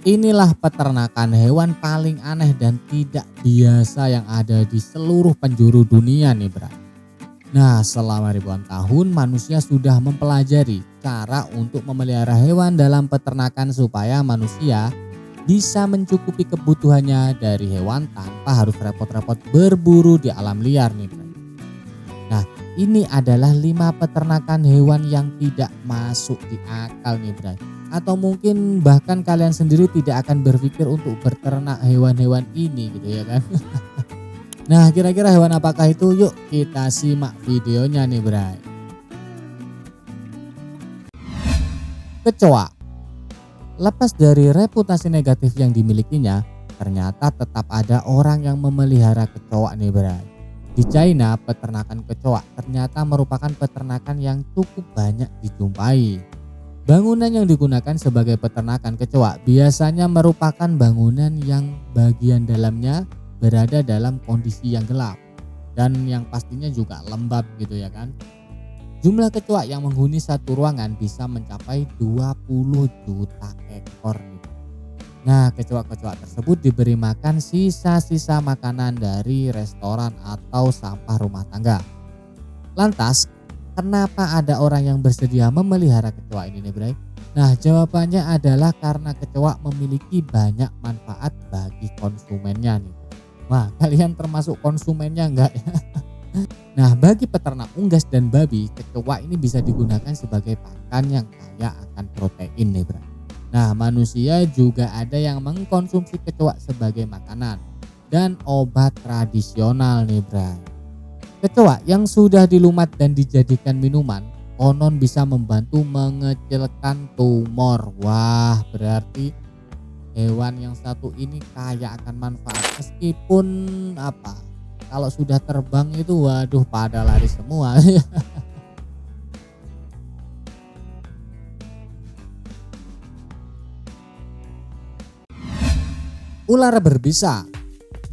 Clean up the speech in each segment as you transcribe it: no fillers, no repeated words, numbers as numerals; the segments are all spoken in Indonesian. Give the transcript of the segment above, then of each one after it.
Inilah peternakan hewan paling aneh dan tidak biasa yang ada di seluruh penjuru dunia nih Bray. Nah, selama ribuan tahun manusia sudah mempelajari cara untuk memelihara hewan dalam peternakan supaya manusia bisa mencukupi kebutuhannya dari hewan tanpa harus repot-repot berburu di alam liar nih Bray. Nah, ini adalah 5 peternakan hewan yang tidak masuk di akal nih Bray. Atau mungkin bahkan kalian sendiri tidak akan berpikir untuk beternak hewan-hewan ini gitu ya kan. Nah, kira-kira hewan apakah itu? Yuk kita simak videonya nih Bray. Kecoa. Lepas dari reputasi negatif yang dimilikinya, ternyata tetap ada orang yang memelihara kecoa nih Bray. Di China, peternakan kecoa ternyata merupakan peternakan yang cukup banyak dijumpai. Bangunan yang digunakan sebagai peternakan kecoa biasanya merupakan bangunan yang bagian dalamnya berada dalam kondisi yang gelap dan yang pastinya juga lembab gitu ya kan. Jumlah kecoa yang menghuni satu ruangan bisa mencapai 20 juta ekor. Nah, kecoa-kecoa tersebut diberi makan sisa-sisa makanan dari restoran atau sampah rumah tangga. Lantas, kenapa ada orang yang bersedia memelihara kecoa ini nih Bray? Nah, jawabannya adalah karena kecoa memiliki banyak manfaat bagi konsumennya nih. Wah, kalian termasuk konsumennya enggak ya? Nah, bagi peternak unggas dan babi, kecoa ini bisa digunakan sebagai pakan yang kaya akan protein nih Bray. Nah, manusia juga ada yang mengkonsumsi kecoa sebagai makanan dan obat tradisional nih Bray. Kecoa yang sudah dilumat dan dijadikan minuman konon bisa membantu mengecilkan tumor. Wah, berarti hewan yang satu ini kaya akan manfaat meskipun kalau sudah terbang itu waduh pada lari semua. Ular berbisa.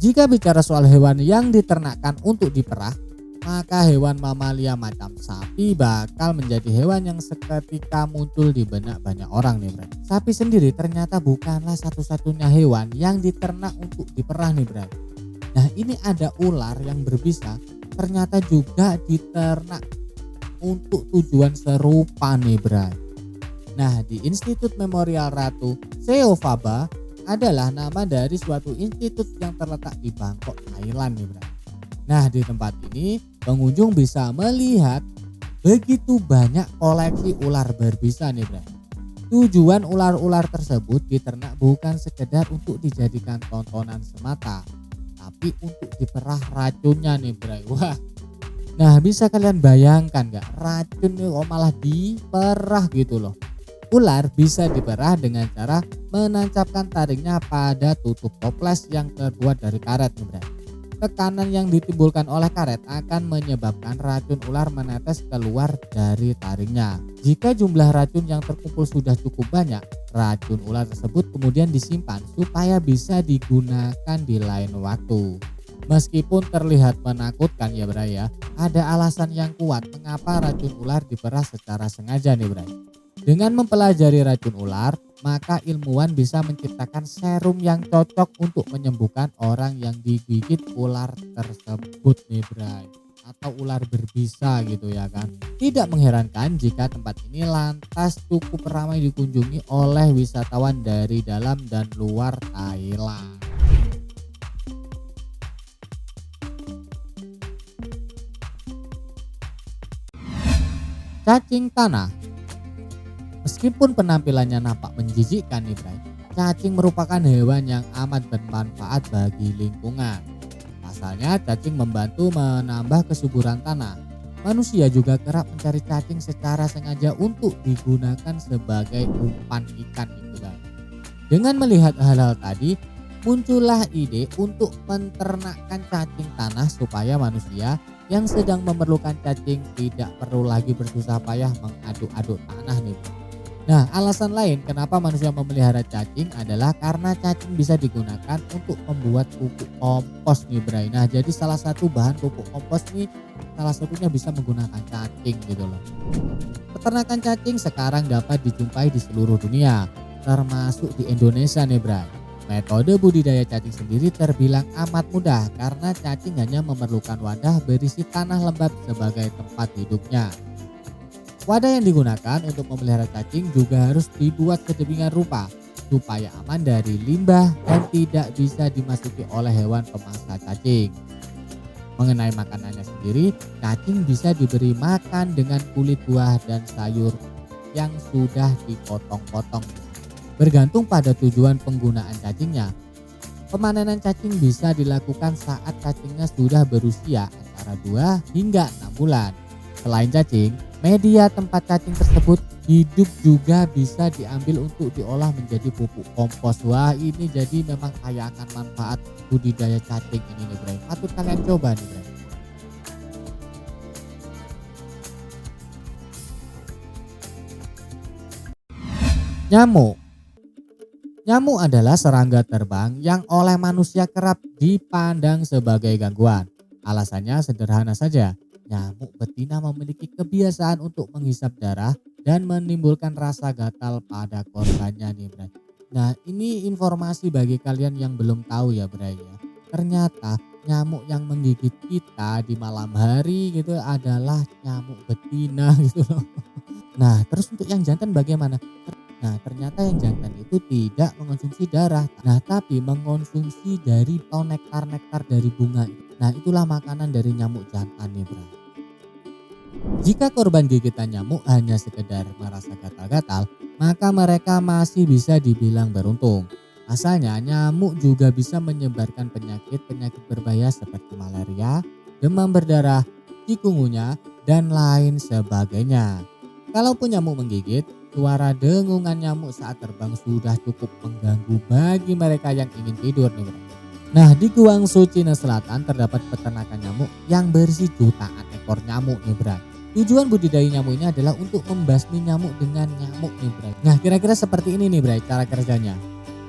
Jika bicara soal hewan yang diternakkan untuk diperah, maka hewan mamalia macam sapi bakal menjadi hewan yang seketika muncul di benak banyak orang nih Bray. Sapi sendiri ternyata bukanlah satu-satunya hewan yang diternak untuk diperah nih Bray. Nah, ini ada ular yang berbisa ternyata juga diternak untuk tujuan serupa nih Bray. Nah, di Institut Memorial Ratu Seofaba adalah nama dari suatu institut yang terletak di Bangkok, Thailand nih Bray. Nah, di tempat ini pengunjung bisa melihat begitu banyak koleksi ular berbisa nih Bray. Tujuan ular-ular tersebut diternak bukan sekedar untuk dijadikan tontonan semata, tapi untuk diperah racunnya nih Bray. Wah. Nah, bisa kalian bayangkan gak racun nih malah diperah gitu loh. Ular bisa diperah dengan cara menancapkan taringnya pada tutup toples yang terbuat dari karet nih Bray. Tekanan yang ditimbulkan oleh karet akan menyebabkan racun ular menetes keluar dari taringnya. Jika jumlah racun yang terkumpul sudah cukup banyak, racun ular tersebut kemudian disimpan supaya bisa digunakan di lain waktu. Meskipun terlihat menakutkan ya Bray ya, ada alasan yang kuat mengapa racun ular diperah secara sengaja nih Bray. Dengan mempelajari racun ular, maka ilmuwan bisa menciptakan serum yang cocok untuk menyembuhkan orang yang digigit ular tersebut nih Bray. Atau ular berbisa gitu ya kan. Tidak mengherankan jika tempat ini lantas cukup ramai dikunjungi oleh wisatawan dari dalam dan luar Thailand. Cacing tanah. Meskipun penampilannya nampak menjijikkan nih Bray, cacing merupakan hewan yang amat bermanfaat bagi lingkungan. Pasalnya cacing membantu menambah kesuburan tanah. Manusia juga kerap mencari cacing secara sengaja untuk digunakan sebagai umpan ikan gitu Bray. Dengan melihat hal-hal tadi, muncullah ide untuk menternakkan cacing tanah supaya manusia yang sedang memerlukan cacing tidak perlu lagi bersusah payah mengaduk-aduk tanah nih Bray. Nah, alasan lain kenapa manusia memelihara cacing adalah karena cacing bisa digunakan untuk membuat pupuk kompos nih Bray. Nah, jadi salah satu bahan pupuk kompos nih salah satunya bisa menggunakan cacing gitu loh. Peternakan cacing sekarang dapat dijumpai di seluruh dunia. termasuk di Indonesia nih Bray. Metode budidaya cacing sendiri terbilang amat mudah karena cacing hanya memerlukan wadah berisi tanah lembab sebagai tempat hidupnya. Wadah yang digunakan untuk memelihara cacing juga harus dibuat sedemikian rupa supaya aman dari limbah dan tidak bisa dimasuki oleh hewan pemangsa cacing. Mengenai makanannya sendiri, cacing bisa diberi makan dengan kulit buah dan sayur yang sudah dipotong-potong. Bergantung pada tujuan penggunaan cacingnya. Pemanenan cacing bisa dilakukan saat cacingnya sudah berusia antara 2 hingga 6 bulan. Selain cacing, media tempat cacing tersebut hidup juga bisa diambil untuk diolah menjadi pupuk kompos. Wah, ini jadi memang kaya akan manfaat budidaya cacing ini nih Bray. Patut kalian coba nih Bray. Nyamuk. Nyamuk adalah serangga terbang yang oleh manusia kerap dipandang sebagai gangguan. Alasannya sederhana saja. Nyamuk betina memiliki kebiasaan untuk menghisap darah dan menimbulkan rasa gatal pada korbannya nih Bray. Nah, ini informasi bagi kalian yang belum tahu ya Bray ya. Ternyata nyamuk yang menggigit kita di malam hari gitu adalah nyamuk betina gitu loh. Nah, terus untuk yang jantan bagaimana? Nah, ternyata yang jantan itu tidak mengonsumsi darah. Nah, tapi mengonsumsi dari nektar-nektar dari bunga. Nah, itulah makanan dari nyamuk jantan nih Bray. Jika korban gigitan nyamuk hanya sekedar merasa gatal-gatal, maka mereka masih bisa dibilang beruntung. Asalnya nyamuk juga bisa menyebarkan penyakit-penyakit berbahaya seperti malaria, demam berdarah, cikungunya, dan lain sebagainya. Kalaupun nyamuk menggigit, suara dengungan nyamuk saat terbang sudah cukup mengganggu bagi mereka yang ingin tidur nih Bro. Nah, di Guangzhou, Cina Selatan terdapat peternakan nyamuk yang berisi jutaan ekor nyamuk nih Bro. Tujuan budidaya nyamuk ini adalah untuk membasmi nyamuk dengan nyamuk nih Bro. Nah, kira-kira seperti ini nih Bro cara kerjanya.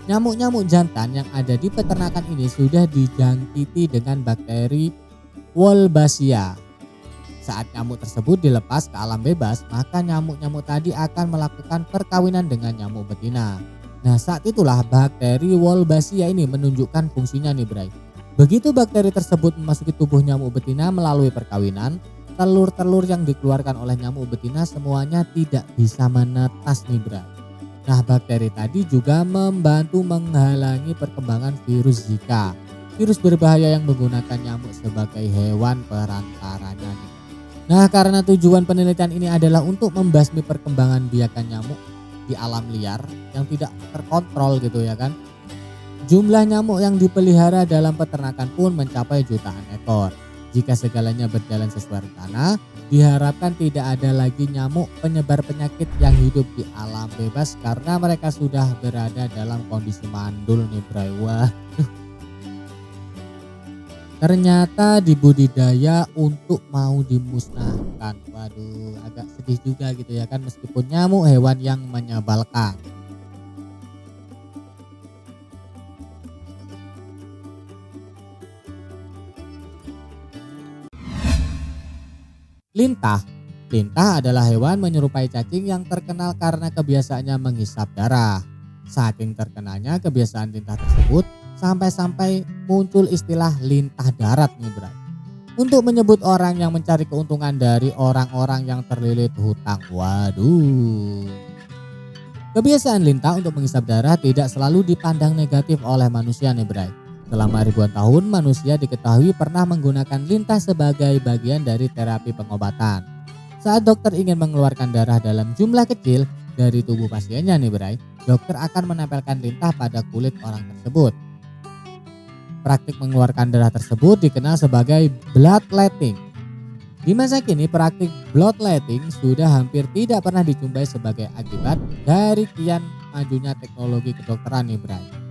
Nyamuk-nyamuk jantan yang ada di peternakan ini sudah dijangkiti dengan bakteri Wolbachia. Saat nyamuk tersebut dilepas ke alam bebas, maka nyamuk-nyamuk tadi akan melakukan perkawinan dengan nyamuk betina. Nah, saat itulah bakteri Wolbachia ini menunjukkan fungsinya nih Bray. Begitu bakteri tersebut memasuki tubuh nyamuk betina melalui perkawinan, telur-telur yang dikeluarkan oleh nyamuk betina semuanya tidak bisa menetas nih Bray. Nah, bakteri tadi juga membantu menghalangi perkembangan virus Zika, virus berbahaya yang menggunakan nyamuk sebagai hewan perantaranya nih. Nah, karena tujuan penelitian ini adalah untuk membasmi perkembangan biakan nyamuk di alam liar yang tidak terkontrol gitu ya kan. Jumlah nyamuk yang dipelihara dalam peternakan pun mencapai jutaan ekor. Jika segalanya berjalan sesuai rencana, diharapkan tidak ada lagi nyamuk penyebar penyakit yang hidup di alam bebas karena mereka sudah berada dalam kondisi mandul nih Bray. Wah. Ternyata dibudidaya untuk mau dimusnahkan. Waduh, agak sedih juga gitu ya kan, meskipun nyamuk hewan yang menyebalkan. Lintah. Lintah adalah hewan menyerupai cacing yang terkenal karena kebiasaannya menghisap darah. Saking terkenalnya kebiasaan lintah tersebut, sampai-sampai muncul istilah lintah darat nih Bray. Untuk menyebut orang yang mencari keuntungan dari orang-orang yang terlilit hutang. Waduh. Kebiasaan lintah untuk menghisap darah tidak selalu dipandang negatif oleh manusia nih Bray. Selama ribuan tahun manusia diketahui pernah menggunakan lintah sebagai bagian dari terapi pengobatan. Saat dokter ingin mengeluarkan darah dalam jumlah kecil dari tubuh pasiennya nih Bray, dokter akan menempelkan lintah pada kulit orang tersebut. Praktik mengeluarkan darah tersebut dikenal sebagai bloodletting. Di masa kini praktik bloodletting sudah hampir tidak pernah dijumpai sebagai akibat dari kian majunya teknologi kedokteran nih Bray.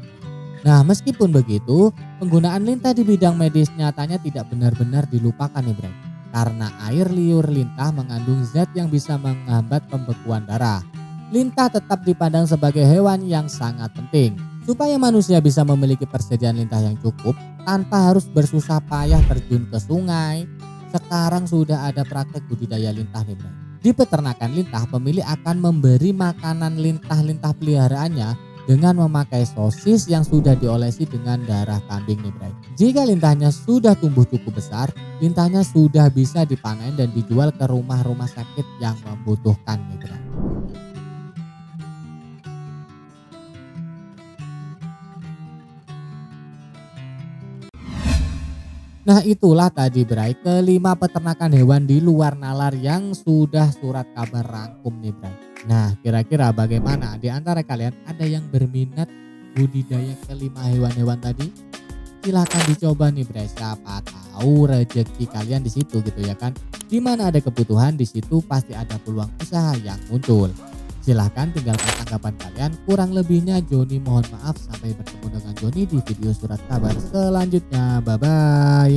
Nah, meskipun begitu, penggunaan lintah di bidang medis nyatanya tidak benar-benar dilupakan nih Bray. Karena air liur lintah mengandung zat yang bisa menghambat pembekuan darah. Lintah tetap dipandang sebagai hewan yang sangat penting. Supaya manusia bisa memiliki persediaan lintah yang cukup tanpa harus bersusah payah terjun ke sungai, sekarang sudah ada praktek budidaya lintah nih Bray. Di peternakan lintah, pemilik akan memberi makanan lintah-lintah peliharaannya dengan memakai sosis yang sudah diolesi dengan darah kambing nih Bray. Jika lintahnya sudah tumbuh cukup besar, lintahnya sudah bisa dipanen dan dijual ke rumah-rumah sakit yang membutuhkan nih Bray. Nah itulah tadi Bray, kelima peternakan hewan di luar nalar yang sudah surat kabar rangkum nih Bray. Nah kira-kira bagaimana, di antara kalian ada yang berminat budidaya kelima hewan-hewan tadi? Silahkan dicoba nih Bray, siapa tahu rezeki kalian di situ gitu ya kan. Dimana ada kebutuhan di situ pasti ada peluang usaha yang muncul. Silahkan tinggalkan tanggapan kalian. Kurang lebihnya Joni mohon maaf. Sampai bertemu dengan Joni di video surat kabar selanjutnya. Bye bye.